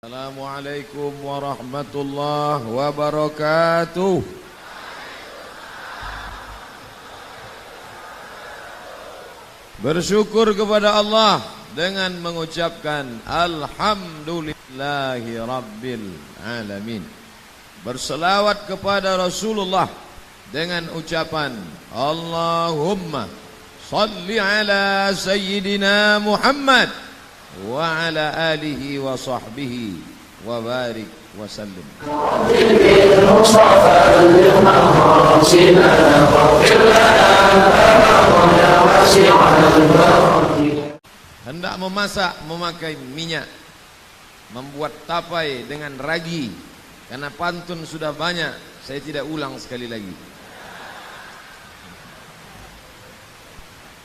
Assalamualaikum warahmatullahi wabarakatuh. Bersyukur kepada Allah dengan mengucapkan Alhamdulillahi Rabbil Alamin. Berselawat kepada Rasulullah dengan ucapan Allahumma salli ala Sayyidina Muhammad wa ala alihi wa sahbihi wa barik wa sallim. Hendak memasak memakai minyak, membuat tapai dengan ragi. Karena pantun sudah banyak, saya tidak ulang sekali lagi.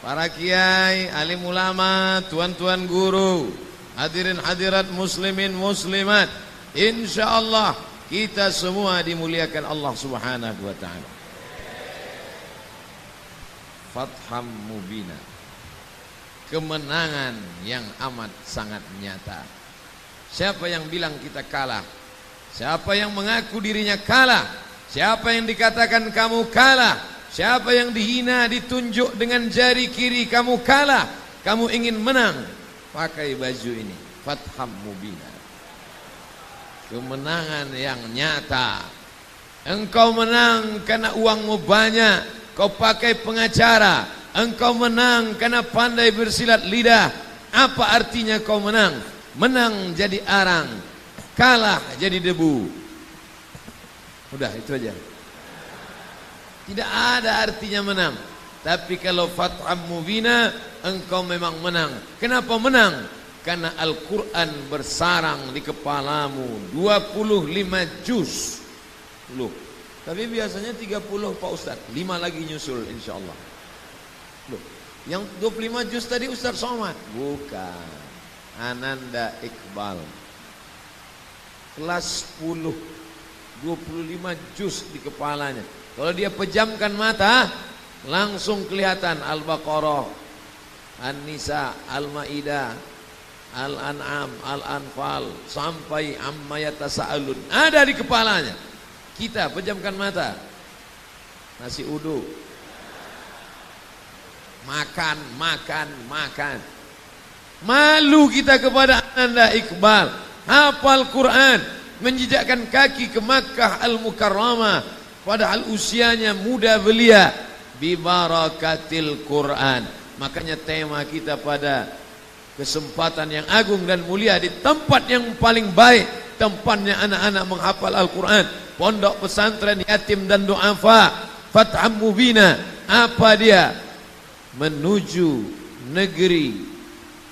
Para kiai, alim ulama, tuan-tuan guru, hadirin hadirat muslimin muslimat, insyaallah kita semua dimuliakan Allah Subhanahu wa taala. Fatham mubina, kemenangan yang amat sangat nyata. Siapa yang bilang kita kalah? Siapa yang mengaku dirinya kalah? Siapa yang dikatakan kamu kalah? Siapa yang dihina, ditunjuk dengan jari kiri, kamu kalah, kamu ingin menang, pakai baju ini, fatham mubina, kemenangan yang nyata. Engkau menang karena uangmu banyak, kau pakai pengacara. Engkau menang karena pandai bersilat lidah. Apa artinya kau menang? Menang jadi arang, kalah jadi debu. Udah, itu aja. Tidak ada artinya menang. Tapi kalau fatham mubina, engkau memang menang. Kenapa menang? Karena Al-Quran bersarang di kepalamu 25 juz. Loh, tapi biasanya 30 Pak Ustaz, 5 lagi nyusul insyaallah. Loh, yang 25 juz tadi Ustaz Somad? Bukan, Ananda Iqbal. Kelas 10, 25 juz di kepalanya. Kalau dia pejamkan mata, langsung kelihatan Al-Baqarah, An-Nisa, Al-Maidah, Al-An'am, Al-Anfal, sampai Amma Yatasa'alun. Ada di kepalanya. Kita pejamkan mata, nasi uduk, makan. Malu kita kepada Ananda Iqbal. Hafal Quran, menjejakkan kaki ke Makkah Al-Mukarramah. Padahal usianya muda belia, bibarakatil Quran. Makanya tema kita pada kesempatan yang agung dan mulia, di tempat yang paling baik, tempatnya anak-anak menghafal Al-Quran, pondok pesantren yatim dan du'afa, fatham mubina. Apa dia? Menuju negeri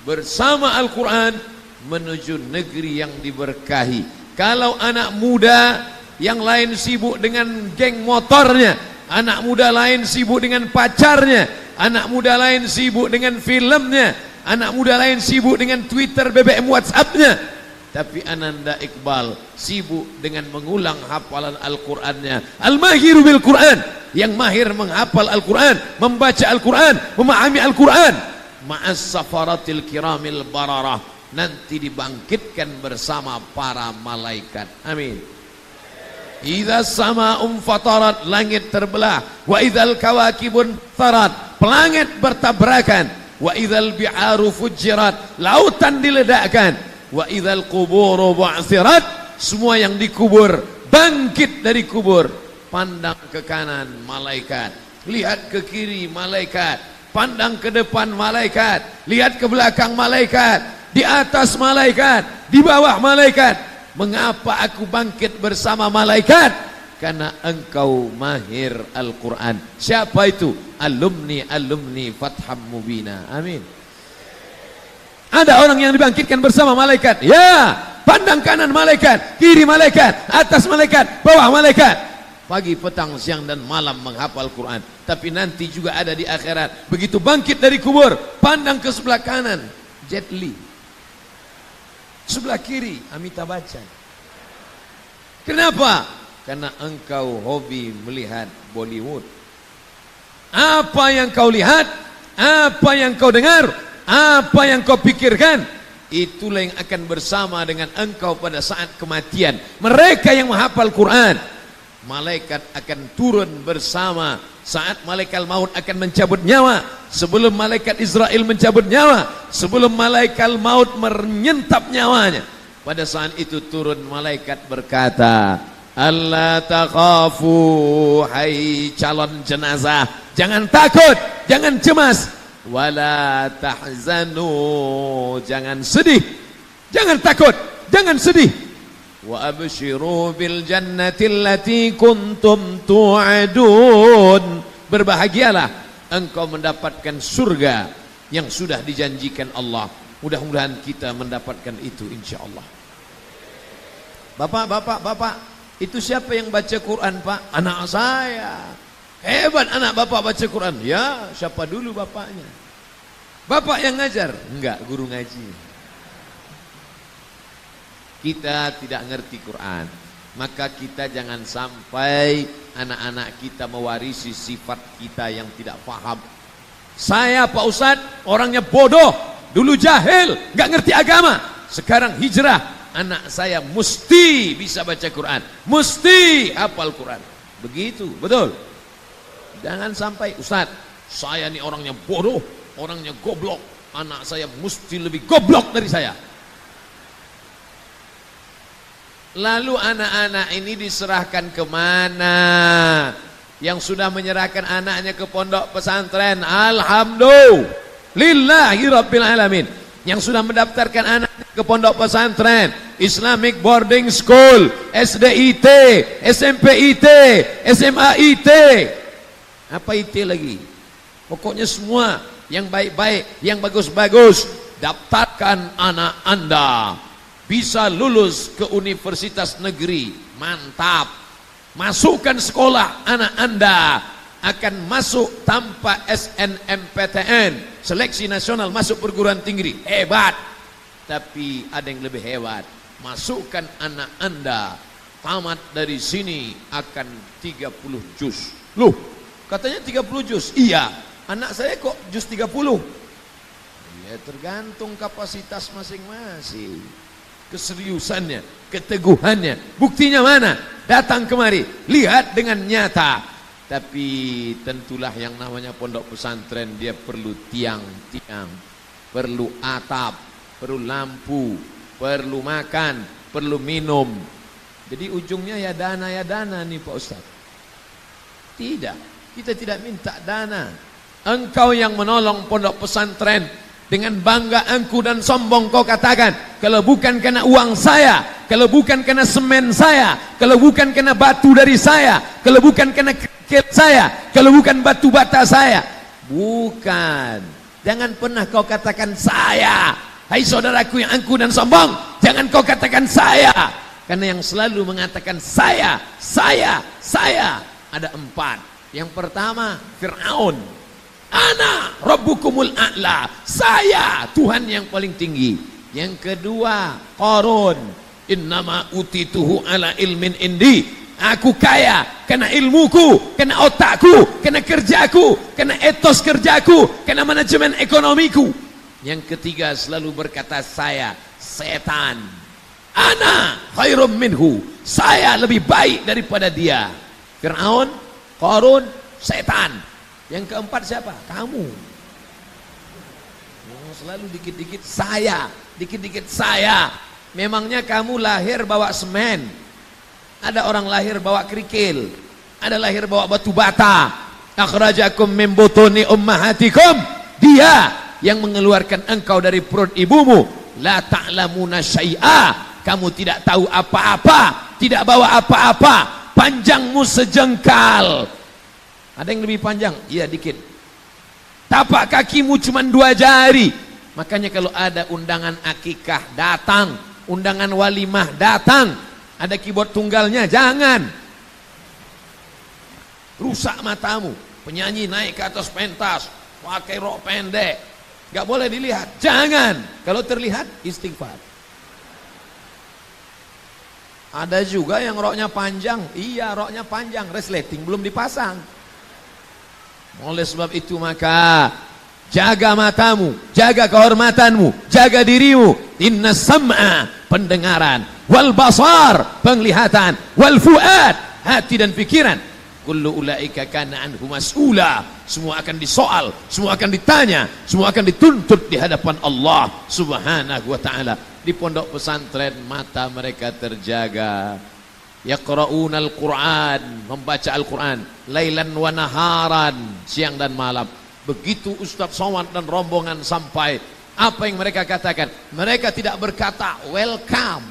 bersama Al-Quran, menuju negeri yang diberkahi. Kalau anak muda yang lain sibuk dengan geng motornya, anak muda lain sibuk dengan pacarnya, anak muda lain sibuk dengan filmnya, anak muda lain sibuk dengan Twitter, BBM, WhatsAppnya. Tapi Ananda Iqbal sibuk dengan mengulang hafalan Al-Qur'annya. Al-mahiru bil Qur'an, yang mahir menghafal Al-Qur'an, membaca Al-Qur'an, memahami Al-Qur'an. Ma'as safaratil kiramil bararah, nanti dibangkitkan bersama para malaikat. Amin. Idza sama'um fatarat, langit terbelah. Wa idzal kawakibun tarat, planet bertabrakan. Wa idzal bi'aru fujirat, lautan diledakkan. Wa idzal quburu bu'thirat, semua yang dikubur bangkit dari kubur. Pandang ke kanan, malaikat. Lihat ke kiri, malaikat. Pandang ke depan, malaikat. Lihat ke belakang, malaikat. Di atas, malaikat. Di bawah, malaikat. Mengapa aku bangkit bersama malaikat? Karena engkau mahir Al-Quran. Siapa itu? Alumni fatham mubina. Amin. Ada orang yang dibangkitkan bersama malaikat. Ya, pandang kanan malaikat, kiri malaikat, atas malaikat, bawah malaikat. Pagi, petang, siang dan malam menghafal Quran. Tapi nanti juga ada di akhirat. Begitu bangkit dari kubur, pandang ke sebelah kanan, Jet Li. Sebelah kiri, Amitabh Bachchan. Kenapa? Karena engkau hobi melihat Bollywood. Apa yang kau lihat, apa yang kau dengar, apa yang kau pikirkan, itulah yang akan bersama dengan engkau pada saat kematian. Mereka yang menghafal Quran, malaikat akan turun bersama saat malaikat maut akan mencabut nyawa, sebelum malaikat Israel mencabut nyawa, sebelum malaikat maut menyentap nyawanya. Pada saat itu turun malaikat berkata, Allah takhafu, hai calon jenazah, jangan takut, jangan cemas, wala tahzanu, jangan sedih, jangan takut, jangan sedih, wa abshiru bil jannati allati kuntum tu'adun, berbahagialah engkau mendapatkan surga yang sudah dijanjikan Allah. Mudah-mudahan kita mendapatkan itu insyaallah. Bapak, itu siapa yang baca Quran, Pak? Anak saya. Hebat anak bapak baca Quran. Ya, siapa dulu bapaknya? Bapak yang ngajar? Enggak, guru ngaji. Kita tidak ngerti Quran, maka kita jangan sampai anak-anak kita mewarisi sifat kita yang tidak paham. Saya Pak Ustadz orangnya bodoh, dulu jahil, nggak ngerti agama, sekarang hijrah, anak saya mesti bisa baca Quran, mesti hafal Quran. Begitu, betul. Jangan sampai Ustadz, saya ini orangnya bodoh, orangnya goblok, anak saya mesti lebih goblok dari saya. Lalu anak-anak ini diserahkan kemana? Yang sudah menyerahkan anaknya ke pondok pesantren, alhamdulillahi rabbil alamin. Yang sudah mendaftarkan anaknya ke pondok pesantren, Islamic Boarding School, SDIT, SMPIT, SMAIT, apa IT lagi? Pokoknya semua yang baik-baik, yang bagus-bagus, daftarkan anak Anda. Bisa lulus ke universitas negeri, mantap. Masukkan sekolah anak Anda, akan masuk tanpa SNMPTN, seleksi nasional masuk perguruan tinggi, hebat. Tapi ada yang lebih hebat, masukkan anak Anda, tamat dari sini akan 30 juz. Loh, katanya 30 juz. Iya, anak saya kok juz 30? Ya tergantung kapasitas masing-masing, keseriusannya, keteguhannya. Buktinya mana? Datang kemari, lihat dengan nyata. Tapi tentulah yang namanya pondok pesantren, dia perlu tiang-tiang, perlu atap, perlu lampu, perlu makan, perlu minum. Jadi ujungnya ya dana nih Pak Ustaz. Tidak, kita tidak minta dana. Engkau yang menolong pondok pesantren, dengan bangga engkau dan sombong kau katakan, kalau bukan karena uang saya, kalau bukan karena semen saya, kalau bukan karena batu dari saya, kalau bukan karena kerikil saya, kalau bukan batu bata saya, bukan. Jangan pernah kau katakan saya. Hai saudaraku yang angkuh dan sombong, jangan kau katakan saya. Karena yang selalu mengatakan saya ada 4. Yang pertama Fir'aun, ana rabbukumul a'la, saya Tuhan yang paling tinggi. Yang kedua Qarun, innama utituhu ala ilmin indi, aku kaya karena ilmuku, karena otakku, karena kerjaku, karena etos kerjaku, karena manajemen ekonomiku. Yang ketiga selalu berkata saya, setan, ana khairum minhu, saya lebih baik daripada dia. Fir'aun, Qarun, setan. Yang keempat siapa? Kamu. Selalu dikit-dikit saya, dikit-dikit saya. Memangnya kamu lahir bawa semen? Ada orang lahir bawa kerikil, ada lahir bawa batu bata. Akhrajakum min butuni ummahatikum, dia yang mengeluarkan engkau dari perut ibumu. La ta'lamuna syai'a, kamu tidak tahu apa-apa, tidak bawa apa-apa, panjangmu sejengkal. Ada yang lebih panjang? Iya dikit. Tapak kakimu cuma 2 jari. Makanya kalau ada undangan akikah datang, undangan walimah datang, ada keyboard tunggalnya jangan. Rusak matamu. Penyanyi naik ke atas pentas, pakai rok pendek, gak boleh dilihat. Jangan. Kalau terlihat istighfar. Ada juga yang roknya panjang. Iya roknya panjang, resleting belum dipasang. Oleh sebab itu maka jaga matamu, jaga kehormatanmu, jaga dirimu, inna sam'a, pendengaran, wal basar, penglihatan, wal fuad, hati dan pikiran, kullu ulaika kana anhu mas'ula, semua akan disoal, semua akan ditanya, semua akan dituntut di hadapan Allah Subhanahu wa ta'ala. Di pondok pesantren mata mereka terjaga, yaqra'una al-Quran, membaca Al-Quran, lailan wa naharan, siang dan malam. Begitu Ustaz Somad dan rombongan sampai, apa yang mereka katakan? Mereka tidak berkata welcome,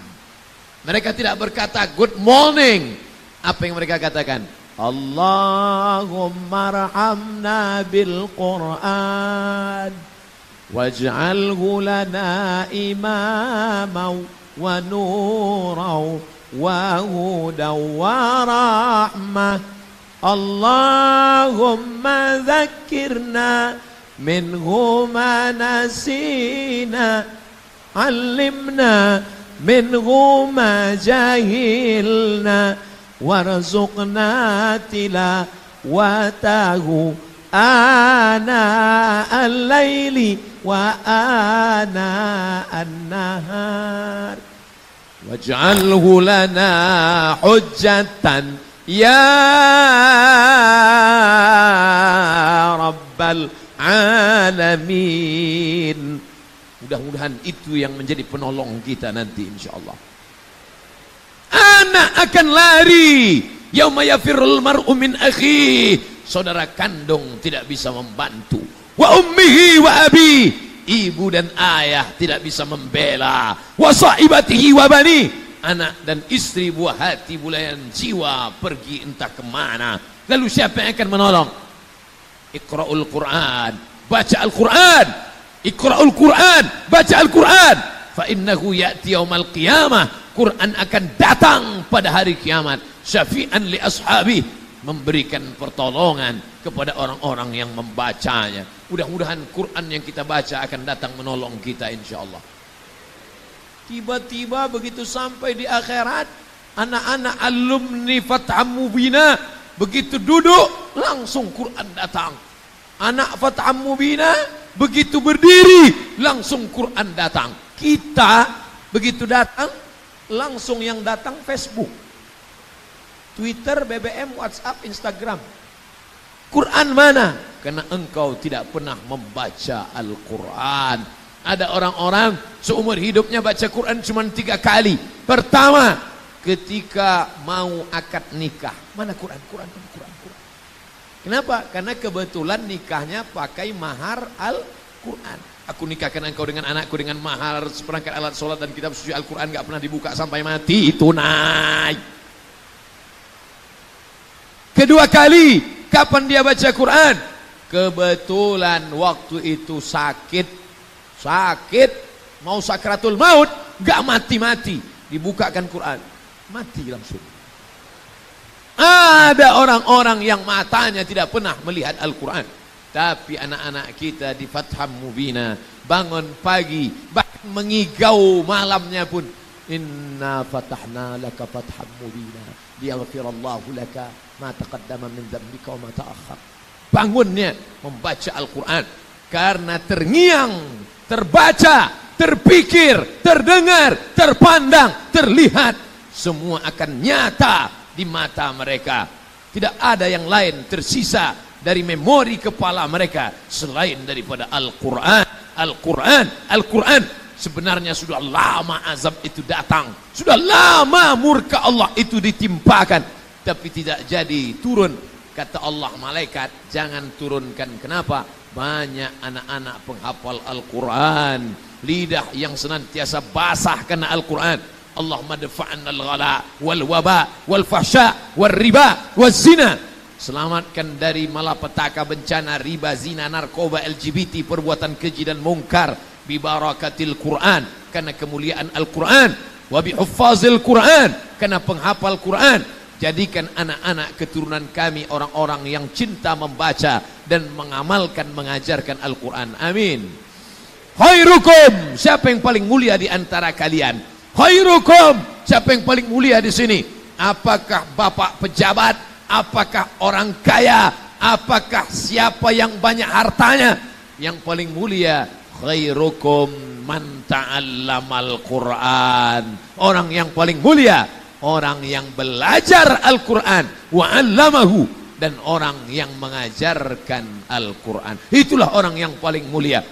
mereka tidak berkata good morning. Apa yang mereka katakan? Allahumma arhamna bil Quran waj'alhu lana imaman wa nuran wa hudan wa rahmah. Allahumma dhakkirna minhu ma nasina, allimna minhu ma jahilna, warzuqna tilawatahu ana al-laili wa ana an-nahar, waj'alhu lana hujjatan ya rabbal alamin. Mudah-mudahan itu yang menjadi penolong kita nanti insyaallah. Anak akan lari, yauma yafirrul mar'u min akhi, saudara kandung tidak bisa membantu, wa ummihi wa abi, ibu dan ayah tidak bisa membela, wa sahibatihi wa bani, anak dan istri, buah hati, bulayan jiwa pergi entah kemana. Lalu siapa yang akan menolong? Iqra'ul Quran, baca Al-Quran. Iqra'ul Quran, baca Al-Quran, fa innahu ya'ti yaumal qiyamah, Quran akan datang pada hari kiamat, syafi'an li ashabi, memberikan pertolongan kepada orang-orang yang membacanya. Mudah-mudahan Quran yang kita baca akan datang menolong kita insyaallah. Tiba-tiba begitu sampai di akhirat, anak-anak alumni Fatham Mubina begitu duduk langsung Quran datang. Anak Fatham Mubina begitu berdiri langsung Quran datang. Kita begitu datang langsung yang datang Facebook, Twitter, BBM, WhatsApp, Instagram. Quran mana? Karena engkau tidak pernah membaca Al-Quran. Ada orang-orang seumur hidupnya baca Quran cuma 3 kali. Pertama, ketika mau akad nikah. Mana Quran? Quran. Kenapa? Karena kebetulan nikahnya pakai mahar Al-Quran. Aku nikahkan engkau dengan anakku dengan mahar seperangkat alat sholat dan kitab suci Al-Quran, gak pernah dibuka sampai mati, tunai. Kedua kali, kapan dia baca Quran? Kebetulan waktu itu sakit, mau sakratul maut, gak mati-mati, dibukakan Quran, mati langsung. Ada orang-orang yang matanya tidak pernah melihat Al-Quran, tapi anak-anak kita di Fatham Mubina bangun pagi, bahkan mengigau malamnya pun, inna fatahna laka fatham mubina liyaghfirallahu laka ma taqaddama min dzambika wa ma ta'akhkhar. Bangunnya membaca Al-Quran karena terngiang, terbaca, terpikir, terdengar, terpandang, terlihat, semua akan nyata di mata mereka. Tidak ada yang lain tersisa dari memori kepala mereka selain daripada Al-Quran. Al-Quran sebenarnya sudah lama azab itu datang, sudah lama murka Allah itu ditimpakan, tapi tidak jadi turun. Kata Allah, malaikat jangan turunkan. Kenapa? Banyak anak-anak penghafal Al-Quran, lidah yang senantiasa basah karena Al-Quran. Allahumma dafa'anna al-ghala wal waba wal fahsya wal riba wal zina. Selamatkan dari malapetaka, bencana, riba, zina, narkoba, LGBT, perbuatan keji dan mungkar, bi barakatil Quran, karena kemuliaan Al-Quran, wa bi huffazil Quran, karena penghafal Quran. Jadikan anak-anak keturunan kami orang-orang yang cinta membaca dan mengamalkan, mengajarkan Al-Quran. Amin. Khairukum, siapa yang paling mulia di antara kalian? Khairukum, siapa yang paling mulia di sini? Apakah bapak pejabat? Apakah orang kaya? Apakah siapa yang banyak hartanya? Yang paling mulia khairukum man ta'allamal Qur'an. Orang yang paling mulia orang yang belajar Al-Quran, wa 'allamahu, dan orang yang mengajarkan Al-Quran. Itulah orang yang paling mulia.